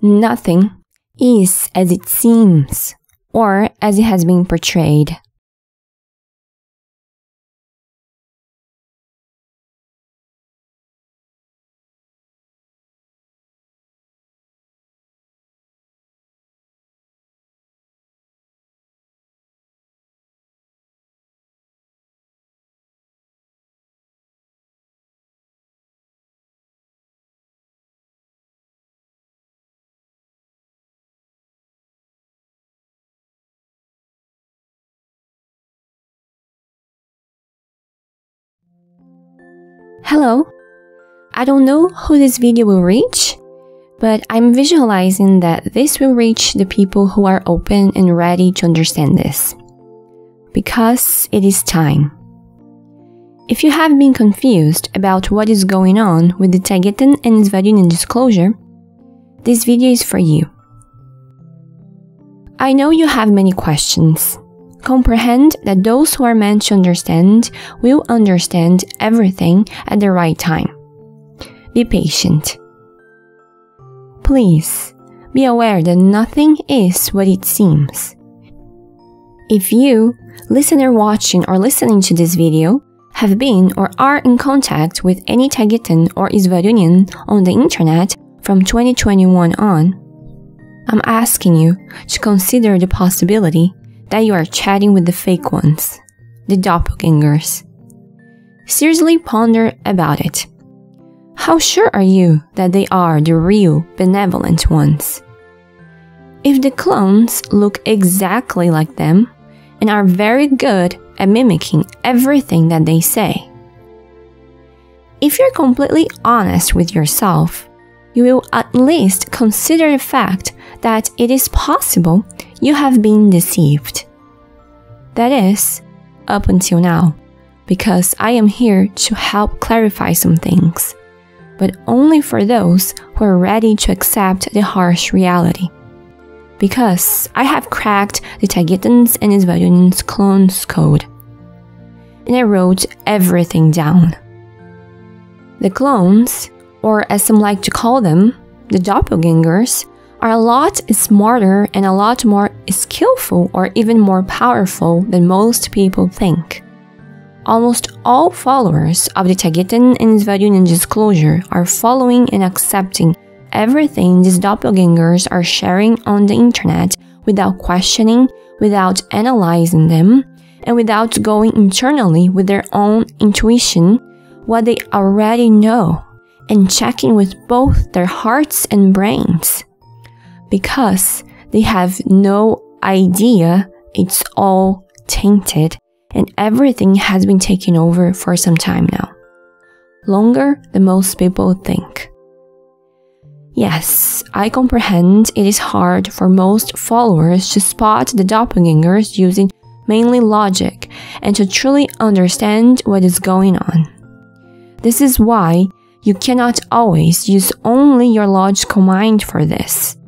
Nothing is as it seems or as it has been portrayed. Hello, I don't know who this video will reach, but I'm visualizing that this will reach the people who are open and ready to understand this. Because it is time. If you have been confused about what is going on with the Taygetan and Swaruunian disclosure, this video is for you. I know you have many questions. Comprehend that those who are meant to understand will understand everything at the right time. Be patient. Please, be aware that nothing is what it seems. If you, listener watching or listening to this video, have been or are in contact with any Taygetan or Swaruunian on the internet from 2021 on, I'm asking you to consider the possibility that you are chatting with the fake ones, the doppelgangers. Seriously ponder about it. How sure are you that they are the real, benevolent ones? If the clones look exactly like them and are very good at mimicking everything that they say, if you're completely honest with yourself, you will at least consider the fact that it is possible you have been deceived. That is, up until now, because I am here to help clarify some things, but only for those who are ready to accept the harsh reality. Because I have cracked the Taygetan's and Swaruunians clones code, and I wrote everything down. The clones, or as some like to call them, the doppelgangers, are a lot smarter and a lot more skillful or even more powerful than most people think. Almost all followers of the Taygetan and Swaruunian disclosure are following and accepting everything these doppelgangers are sharing on the internet without questioning, without analyzing them, and without going internally with their own intuition, what they already know, and checking with both their hearts and brains. Because they have no idea it's all tainted and everything has been taken over for some time now. Longer than most people think. Yes, I comprehend it is hard for most followers to spot the doppelgangers using mainly logic and to truly understand what is going on. This is why you cannot always use only your logical mind for this.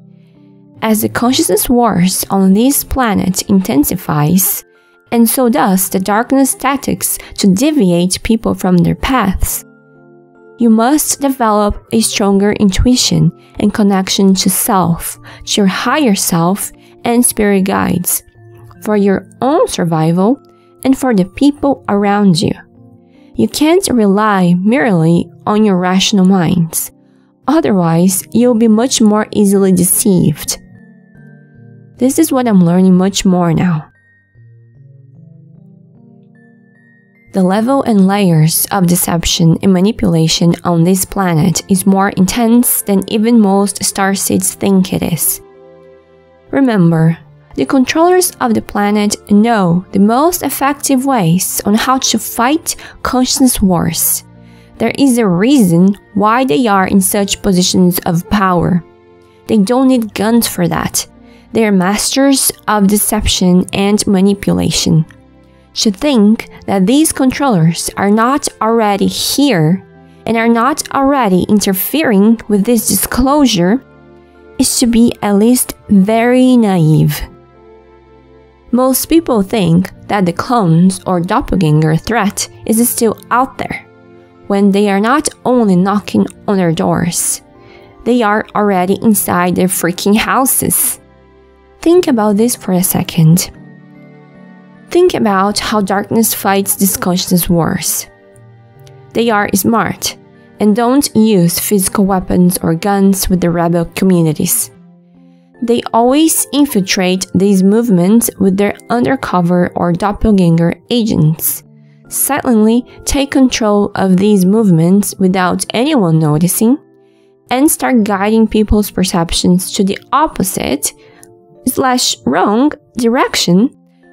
As the consciousness wars on this planet intensifies, and so does the darkness tactics to deviate people from their paths, you must develop a stronger intuition and connection to self, to your higher self and spirit guides, for your own survival and for the people around you. You can't rely merely on your rational minds, otherwise you'll be much more easily deceived. This is what I'm learning much more now. The level and layers of deception and manipulation on this planet is more intense than even most starseeds think it is. Remember, the controllers of the planet know the most effective ways on how to fight consciousness wars. There is a reason why they are in such positions of power. They don't need guns for that. They are masters of deception and manipulation. To think that these controllers are not already here and are not already interfering with this disclosure is to be at least very naive. Most people think that the clones or doppelganger threat is still out there, when they are not only knocking on our doors, they are already inside their freaking houses. Think about this for a second. Think about how darkness fights these conscious wars. They are smart and don't use physical weapons or guns with the rebel communities. They always infiltrate these movements with their undercover or doppelganger agents, silently take control of these movements without anyone noticing, and start guiding people's perceptions to the opposite/wrong direction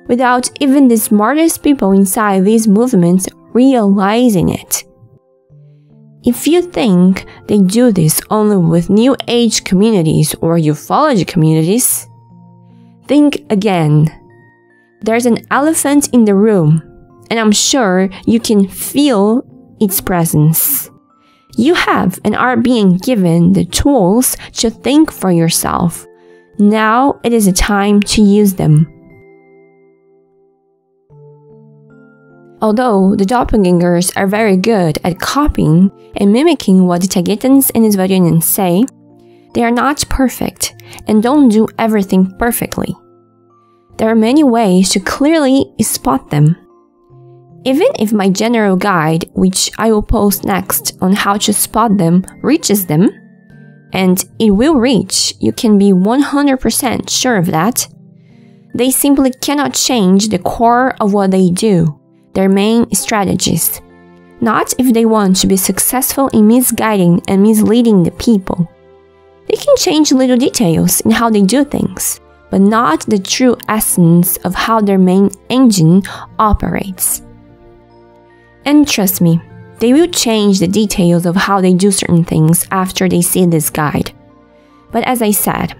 without even the smartest people inside these movements realizing it. If you think they do this only with New Age communities or ufology communities, think again. There's an elephant in the room, and I'm sure you can feel its presence. You have and are being given the tools to think for yourself. Now it is a time to use them. Although the doppelgangers are very good at copying and mimicking what the Taygeteans and Swaruunians say, they are not perfect and don't do everything perfectly. There are many ways to clearly spot them. Even if my general guide, which I will post next on how to spot them, reaches them, and it will reach, you can be 100% sure of that, they simply cannot change the core of what they do, their main strategies. Not if they want to be successful in misguiding and misleading the people. They can change little details in how they do things, but not the true essence of how their main engine operates. And trust me, they will change the details of how they do certain things after they see this guide. But as I said,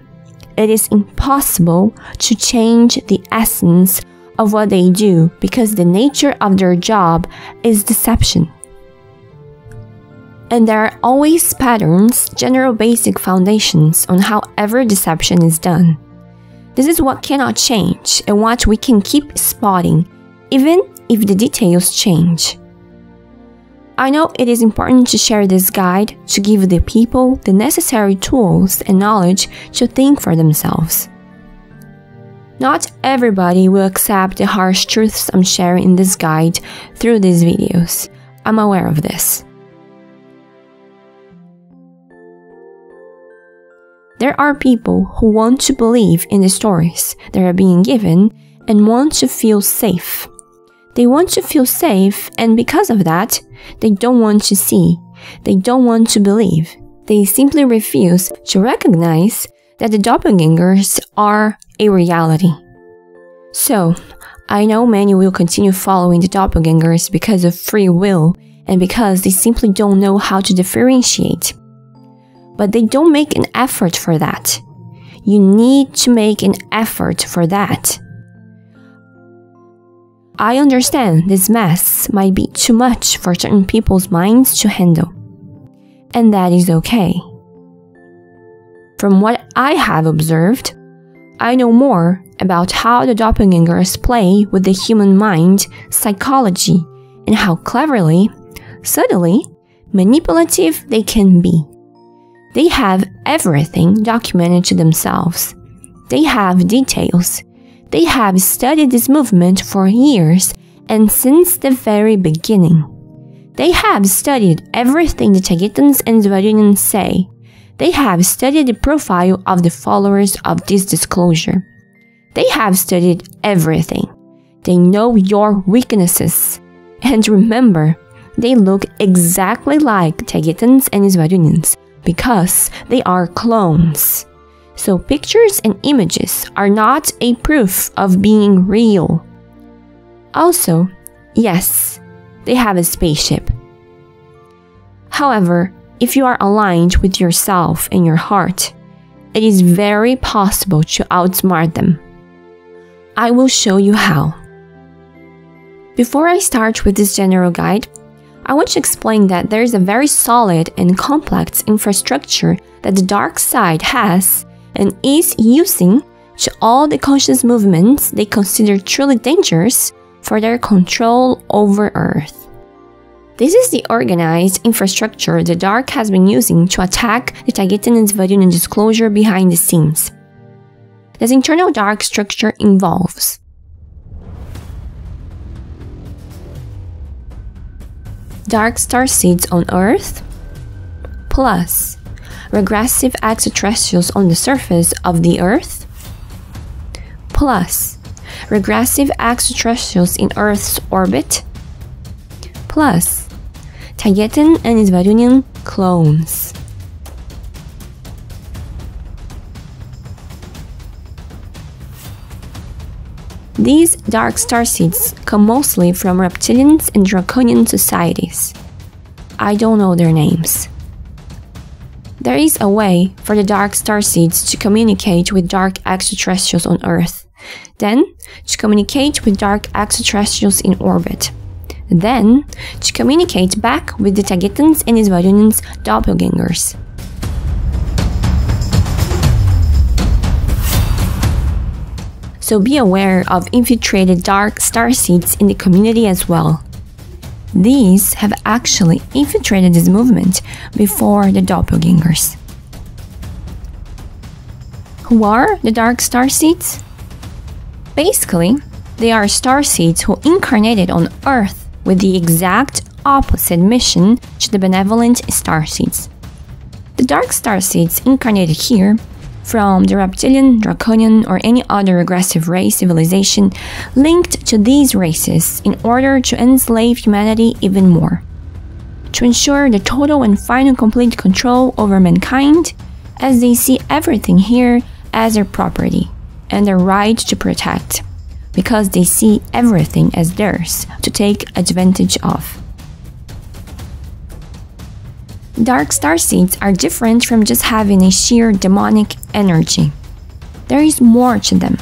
it is impossible to change the essence of what they do because the nature of their job is deception. And there are always patterns, general basic foundations on how ever deception is done. This is what cannot change and what we can keep spotting, even if the details change. I know it is important to share this guide to give the people the necessary tools and knowledge to think for themselves. Not everybody will accept the harsh truths I'm sharing in this guide through these videos. I'm aware of this. There are people who want to believe in the stories that are being given and want to feel safe. They want to feel safe, and because of that, they don't want to see, they don't want to believe. They simply refuse to recognize that the doppelgangers are a reality. So, I know many will continue following the doppelgangers because of free will and because they simply don't know how to differentiate. But they don't make an effort for that. You need to make an effort for that. I understand this mess might be too much for certain people's minds to handle, and that is okay. From what I have observed, I know more about how the doppelgangers play with the human mind, psychology, and how cleverly, subtly, manipulative they can be. They have everything documented to themselves. They have details. They have studied this movement for years and since the very beginning. They have studied everything the Taygeteans and Swaruunians say. They have studied the profile of the followers of this disclosure. They have studied everything. They know your weaknesses. And remember, they look exactly like Taygeteans and Swaruunians because they are clones. So pictures and images are not a proof of being real. Also, yes, they have a spaceship. However, if you are aligned with yourself and your heart, it is very possible to outsmart them. I will show you how. Before I start with this general guide, I want to explain that there is a very solid and complex infrastructure that the dark side has and is using to all the conscious movements they consider truly dangerous for their control over Earth. This is the organized infrastructure the Dark has been using to attack the Taygetan and Swaruunian disclosure behind the scenes. This internal Dark structure involves dark starseeds on Earth, plus regressive extraterrestrials on the surface of the Earth, plus regressive extraterrestrials in Earth's orbit, plus Taygetan and Swaruunian clones. These dark starseeds come mostly from reptilians and draconian societies. I don't know their names. There is a way for the dark starseeds to communicate with dark extraterrestrials on Earth, then to communicate with dark extraterrestrials in orbit, then to communicate back with the Taygetans and Swaruunians' doppelgangers. So be aware of infiltrated dark starseeds in the community as well. These have actually infiltrated this movement before the doppelgangers. Who are the dark starseeds? Basically, they are starseeds who incarnated on Earth with the exact opposite mission to the benevolent starseeds. The dark starseeds incarnated here from the reptilian, draconian, or any other regressive race civilization linked to these races in order to enslave humanity even more, to ensure the total and final complete control over mankind, as they see everything here as their property and their right to protect, because they see everything as theirs to take advantage of. Dark starseeds are different from just having a sheer demonic energy. There is more to them,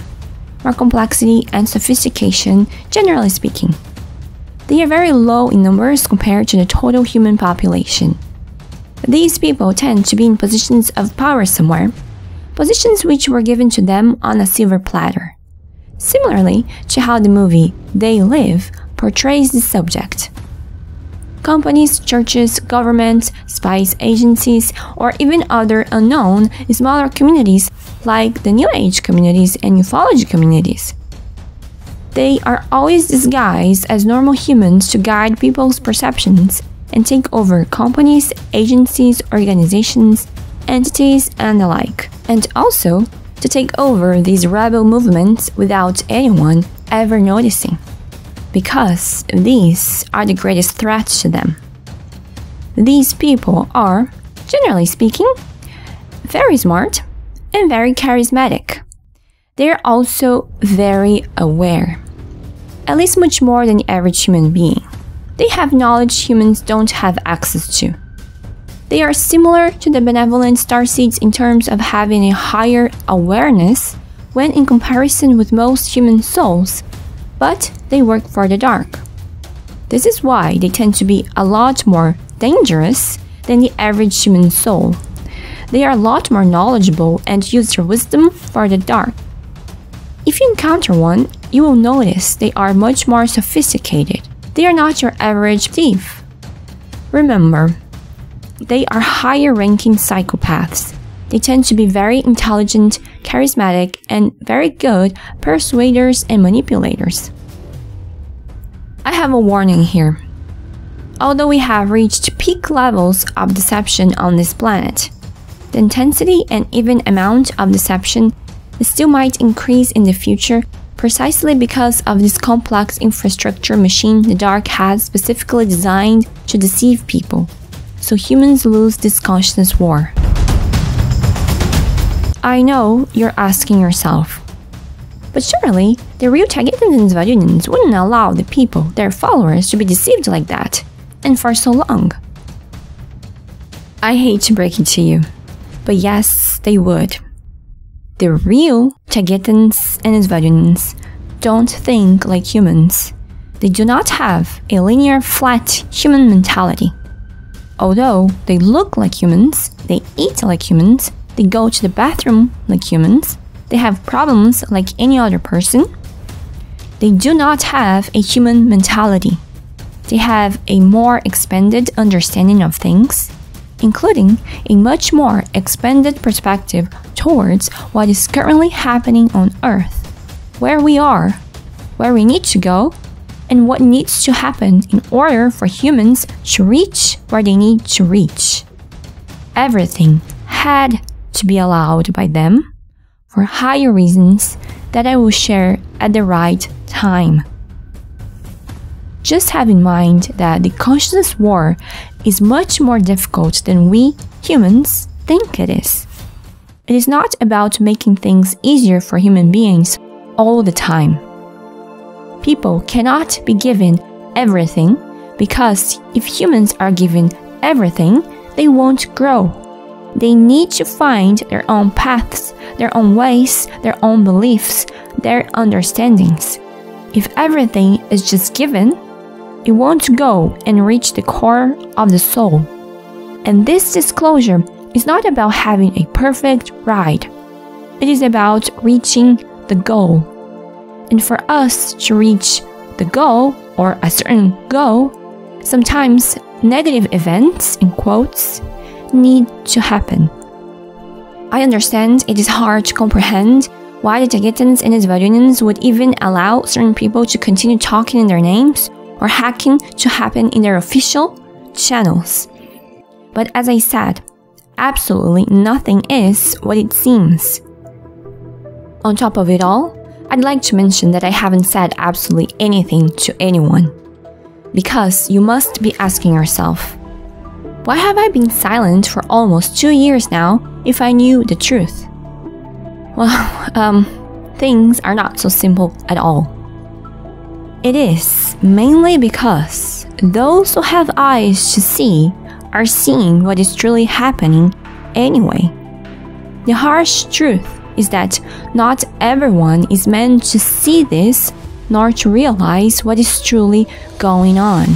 more complexity and sophistication, generally speaking. They are very low in numbers compared to the total human population. These people tend to be in positions of power somewhere, positions which were given to them on a silver platter, similarly to how the movie They Live portrays the subject. Companies, churches, governments, spies agencies, or even other unknown, smaller communities like the New Age communities and ufology communities. They are always disguised as normal humans to guide people's perceptions and take over companies, agencies, organizations, entities, and the like, and also to take over these rebel movements without anyone ever noticing, because these are the greatest threats to them. These people are, generally speaking, very smart and very charismatic. They are also very aware, at least much more than the average human being. They have knowledge humans don't have access to. They are similar to the benevolent starseeds in terms of having a higher awareness when in comparison with most human souls, but they work for the dark. This is why they tend to be a lot more dangerous than the average human soul. They are a lot more knowledgeable and use their wisdom for the dark. If you encounter one, you will notice they are much more sophisticated. They are not your average thief. Remember, they are higher-ranking psychopaths. They tend to be very intelligent, charismatic, and very good persuaders and manipulators. I have a warning here. Although we have reached peak levels of deception on this planet, the intensity and even amount of deception still might increase in the future precisely because of this complex infrastructure machine the dark has specifically designed to deceive people, so humans lose this consciousness war. I know you're asking yourself, but surely the real Taygetans and Swaruunians wouldn't allow the people, their followers, to be deceived like that, and for so long. I hate to break it to you, but yes, they would. The real Taygetans and Swaruunians don't think like humans. They do not have a linear, flat human mentality. Although they look like humans, they eat like humans, they go to the bathroom like humans, they have problems like any other person, they do not have a human mentality. They have a more expanded understanding of things, including a much more expanded perspective towards what is currently happening on Earth, where we are, where we need to go, and what needs to happen in order for humans to reach where they need to reach. Everything had to be allowed by them for higher reasons that I will share at the right time. Just have in mind that the consciousness war is much more difficult than we humans think it is. It is not about making things easier for human beings all the time. People cannot be given everything because if humans are given everything, they won't grow. They need to find their own paths, their own ways, their own beliefs, their understandings. If everything is just given, it won't go and reach the core of the soul. And this disclosure is not about having a perfect ride. It is about reaching the goal. And for us to reach the goal, or a certain goal, sometimes negative events, in quotes, need to happen. I understand it is hard to comprehend why the Taygeteans and the Swaruunians would even allow certain people to continue talking in their names or hacking to happen in their official channels. But as I said, absolutely nothing is what it seems. On top of it all, I'd like to mention that I haven't said absolutely anything to anyone. Because you must be asking yourself, why have I been silent for almost 2 years now if I knew the truth? Well, things are not so simple at all. It is mainly because those who have eyes to see are seeing what is truly happening anyway. The harsh truth is that not everyone is meant to see this nor to realize what is truly going on.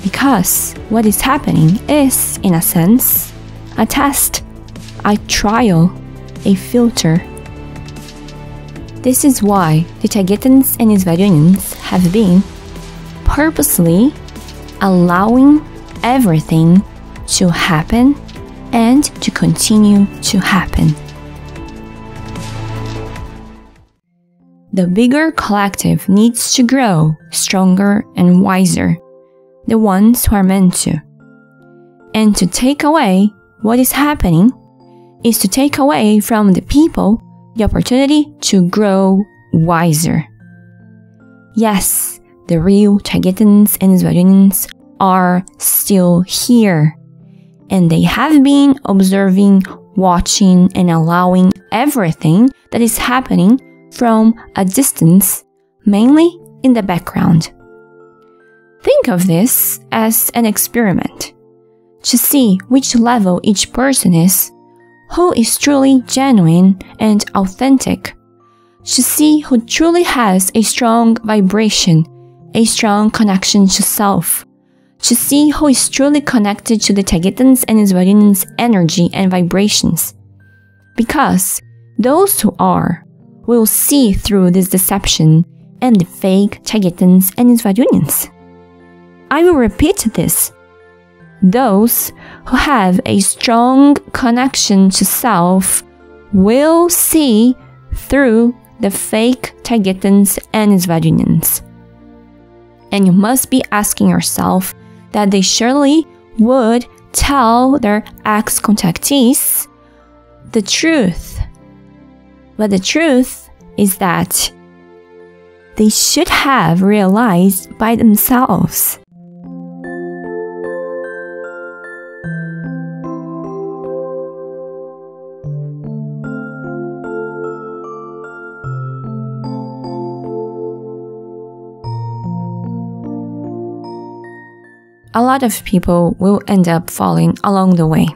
Because what is happening is, in a sense, a test, a trial, a filter. This is why the Taygeteans and Swaruunians have been purposely allowing everything to happen and to continue to happen. The bigger collective needs to grow stronger and wiser, the ones who are meant to. And to take away what is happening is to take away from the people the opportunity to grow wiser. Yes, the real Taygeteans and Swaruunians are still here, and they have been observing, watching, and allowing everything that is happening from a distance, mainly in the background. Think of this as an experiment, to see which level each person is, who is truly genuine and authentic, to see who truly has a strong vibration, a strong connection to self, to see who is truly connected to the Taygeteans and Swaruunians' energy and vibrations. Because those who are will see through this deception and the fake Taygeteans and Swaruunians. I will repeat this. Those who have a strong connection to self will see through the fake Taygeteans and Swaruunians. And you must be asking yourself that they surely would tell their ex-contactees the truth. But the truth is that they should have realized by themselves. A lot of people will end up falling along the way.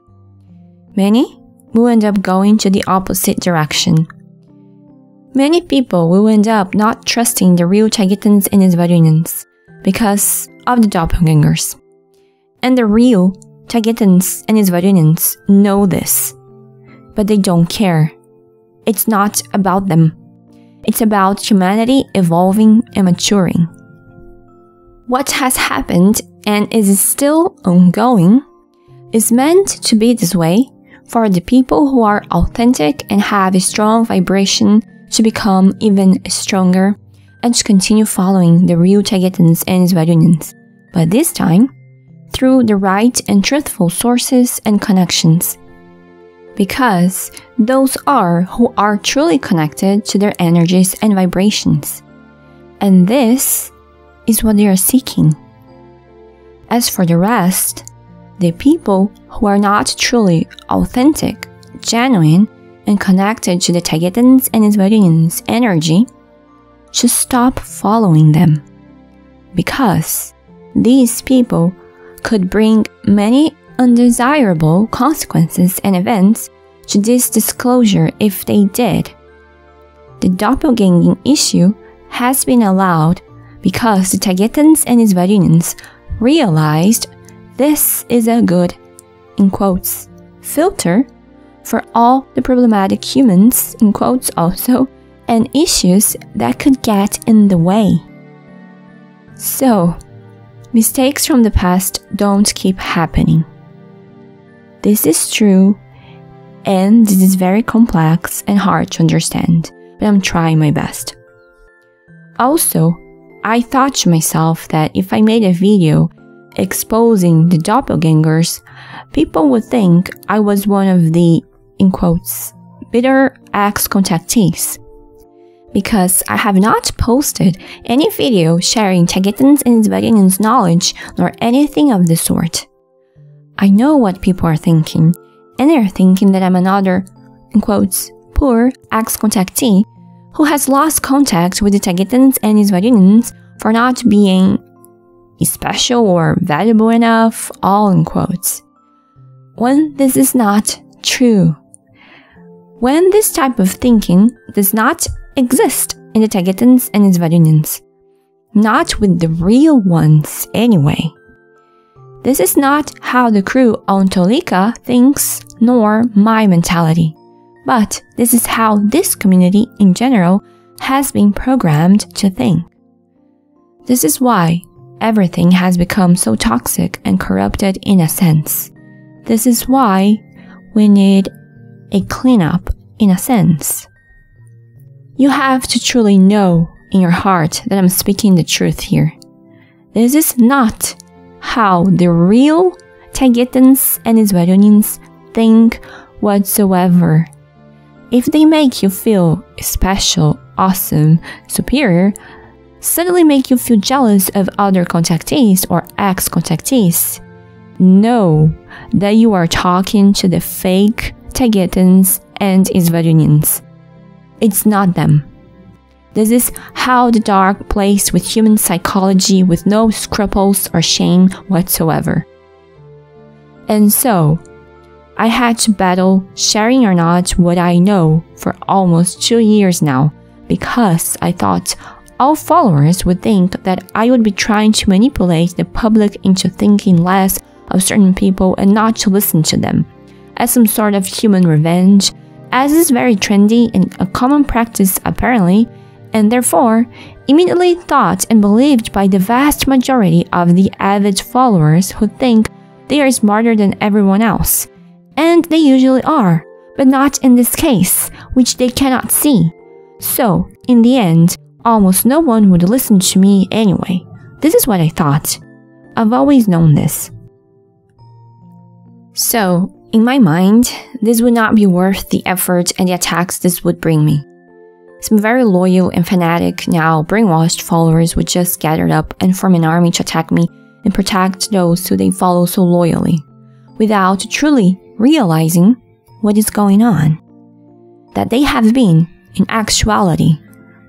Many will end up going to the opposite direction. Many people will end up not trusting the real Taygeteans and Swaruunians because of the doppelgangers. And the real Taygeteans and Swaruunians know this, but they don't care. It's not about them. It's about humanity evolving and maturing. What has happened and is still ongoing is meant to be this way for the people who are authentic and have a strong vibration to become even stronger and to continue following the real Taygeteans and Swaruunians, but this time through the right and truthful sources and connections. Because those are who are truly connected to their energies and vibrations. And this is what they are seeking. As for the rest, the people who are not truly authentic, genuine, and connected to the Taygeteans and Swaruunians energy should stop following them. Because these people could bring many undesirable consequences and events to this disclosure if they did. The doppelganging issue has been allowed because the Taygeteans and Swaruunians realized this is a good, in quotes, filter for all the problematic humans, in quotes also, and issues that could get in the way. So, mistakes from the past don't keep happening. This is true, and this is very complex and hard to understand, but I'm trying my best. Also, I thought to myself that if I made a video exposing the doppelgangers, people would think I was one of the, in quotes, bitter ex-contactees. Because I have not posted any video sharing Taygeteans and Swaruunians knowledge nor anything of the sort. I know what people are thinking, and they're thinking that I'm another, in quotes, poor ex-contactee who has lost contact with the Taygeteans and Swaruunians for not being special or valuable enough, all in quotes. When this is not true. When this type of thinking does not exist in the Taygeteans and Swaruunians. Not with the real ones, anyway. This is not how the crew on Tolika thinks, nor my mentality. But this is how this community in general has been programmed to think. This is why everything has become so toxic and corrupted in a sense. This is why we need a cleanup in a sense. You have to truly know in your heart that I'm speaking the truth here. This is not how the real Taygeteans and Swaruunians think whatsoever. If they make you feel special, awesome, superior, suddenly make you feel jealous of other contactees or ex-contactees, know that you are talking to the fake Taygeteans and Swaruunians. It's not them. This is how the dark plays with human psychology with no scruples or shame whatsoever. And so, I had to battle sharing or not what I know for almost 2 years now because I thought all followers would think that I would be trying to manipulate the public into thinking less of certain people and not to listen to them, as some sort of human revenge, as is very trendy and a common practice apparently, and therefore immediately thought and believed by the vast majority of the avid followers who think they are smarter than everyone else. And they usually are, but not in this case, which they cannot see. So, in the end, almost no one would listen to me anyway. This is what I thought. I've always known this. So, in my mind, this would not be worth the effort and the attacks this would bring me. Some very loyal and fanatic, now brainwashed followers would just gather up and form an army to attack me and protect those who they follow so loyally, without truly realizing what is going on. That they have been, in actuality,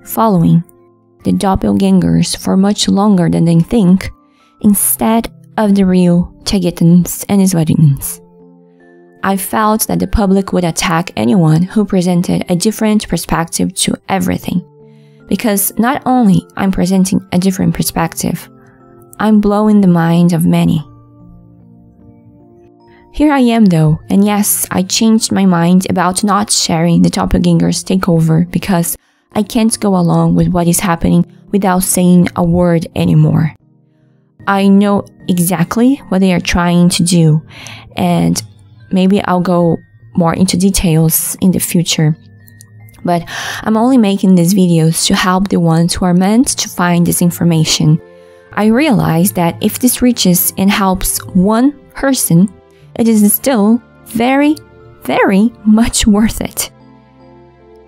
following the doppelgangers for much longer than they think, instead of the real Taygeteans and Swaruunians. I felt that the public would attack anyone who presented a different perspective to everything, because not only I'm presenting a different perspective, I'm blowing the mind of many. Here I am though, and yes, I changed my mind about not sharing the doppelgangers takeover because I can't go along with what is happening without saying a word anymore. I know exactly what they are trying to do, and maybe I'll go more into details in the future. But I'm only making these videos to help the ones who are meant to find this information. I realize that if this reaches and helps one person, it is still very, very much worth it.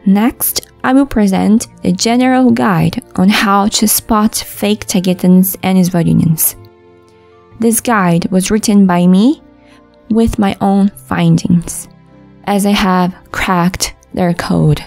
Next, I will present the general guide on how to spot fake Taygeteans and Swaruunians. This guide was written by me with my own findings, as I have cracked their code.